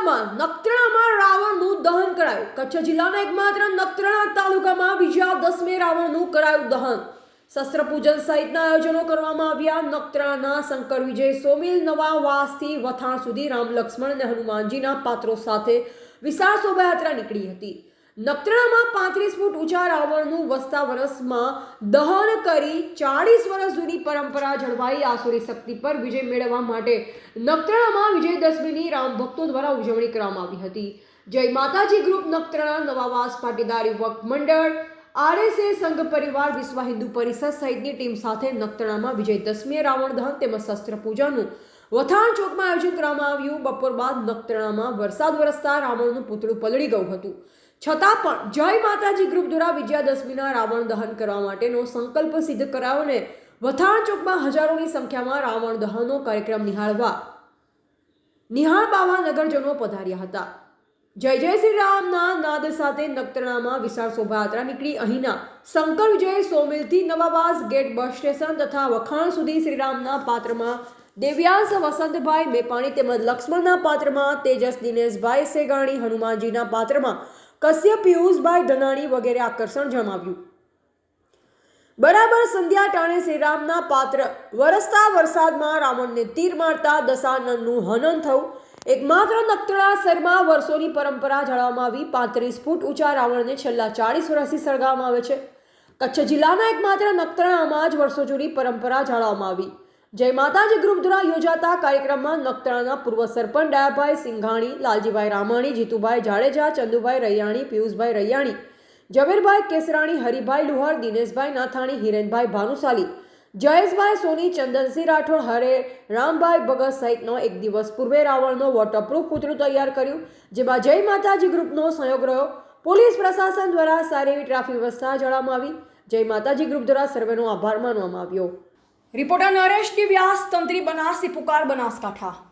અમદાવાદમાં નખત્રાણામાં રાવણનું દહન કરાયું. કચ્છ જિલ્લાના એકમાત્ર નખત્રાણા તાલુકામાં વિજયાદશમી રાવણનું કરાયું દહન. શસ્ત્રપૂજન સહિતના આયોજનો કરવામાં આવ્યા. નખત્રાણાના શંકર વિજય સોમિલ નવાવાસથી વથાણ સુધી રામ લક્ષ્મણ અને હનુમાનજીના પાત્રો સાથે વિશાળ શોભાયાત્રા નીકળી હતી. નખત્રાણામાં 35 ફૂટ ઊંચા રાવણનું વસતા વર્ષમાં દહન કરી 40 વર્ષ જૂની પરંપરા જળવાઈ આસુરી શક્તિ પર વિજય મેળવવા માટે નખત્રાણામાં વિજયદશમીની રામ ભક્તો દ્વારા ઉજવણી કરવામાં આવી હતી. જય માતાજી ગ્રુપ નખત્રાણા, નવાવાસ પાટીદાર યુવક મંડળ, RSA સંઘ પરિવાર, વિશ્વ હિન્દુ પરિષદ સહિતની ટીમ સાથે નખત્રાણામાં વિજયદશમીએ રાવણ દહન તેમજ શસ્ત્ર પૂજાનું વથાણ ચોકમાં આયોજન કરવામાં આવ્યું. બપોર બાદ નખત્રાણામાં વરસાદ વરસતા રાવણનું પૂતળું પલળી ગયું હતું. છતાં પણ જય માતાજી ગ્રુપ દ્વારા વિજયાદશમીના રાવણ દહન કરવા માટેનો સંકલ્પ સિદ્ધ કરાયો અને વથાણ ચોકમાં હજારોની સંખ્યામાં રાવણ દહનનો કાર્યક્રમ નિહાળવા નગરજનો પધાર્યા હતા. જય જય શ્રી રામના નાદ સાથે નખત્રાણામાં વિશાળ શોભાયાત્રા નીકળી. અહીંના શંકર વિજય સોમિલથી નવાવાસ ગેટ બસ સ્ટેશન તથા વખાણ સુધી શ્રીરામના પાત્રમાં દેવ્યાંશ વસંતભાઈ મેપાણી તેમજ લક્ષ્મણના પાત્રમાં તેજસ દિનેશભાઈ સેગાણી, હનુમાનજીના પાત્રમાં કશ્યપ પિયુષભાઈ ધનાણી વગેરે આકર્ષણ જમાવ્યું. બરાબર સંધ્યા ટાણે શ્રીરામના પાત્ર વરસતા વરસાદમાં રાવણને તીર મારતા દશાનનનું હનન થયું. એકમાત્ર નખત્રાણા શહેરમાં વર્ષોની પરંપરા જાળવવામાં આવી. 35 ફૂટ ઊંચા રાવણને છેલ્લા 40 વર્ષથી સળગાવવામાં આવે છે. કચ્છ જિલ્લાના એકમાત્ર નખત્રાણામાં જ વર્ષો જૂની પરંપરા જાળવવામાં આવી. જય માતાજી ગ્રુપ દ્વારા યોજાતા કાર્યક્રમમાં નખત્રાણાના પૂર્વ સરપંચ ડાયાભાઈ સિંઘાણી, લાલજીભાઈ રામાણી, જીતુભાઈ જાડેજા, ચંદુભાઈ રૈયાણી, પિયુષભાઈ રૈયાણી, ઝવેરભાઈ કેસરાણી, હરિભાઈ લુહાર, દિનેશભાઈ નાથાણી, હિરેનભાઈ ભાનુશાલી, જયેશભાઈ સોની, ચંદનસિંહ રાઠોડ, હરે રામભાઈ ભગત સહિતનો એક દિવસ પૂર્વે રાવણનો વોટરપ્રૂફ પૂતળું તૈયાર કર્યું, જેમાં જય માતાજી ગ્રુપનો સહયોગ રહ્યો. પોલીસ પ્રશાસન દ્વારા સારી એવી ટ્રાફિક વ્યવસ્થા જાળવવામાં આવી. જય માતાજી ગ્રુપ દ્વારા સર્વેનો આભાર માનવામાં આવ્યો. રિપોર્ટર નરેશ ટી વ્યાસ, તંત્રી બનાસથી પુકાર, બનાસકાંઠા.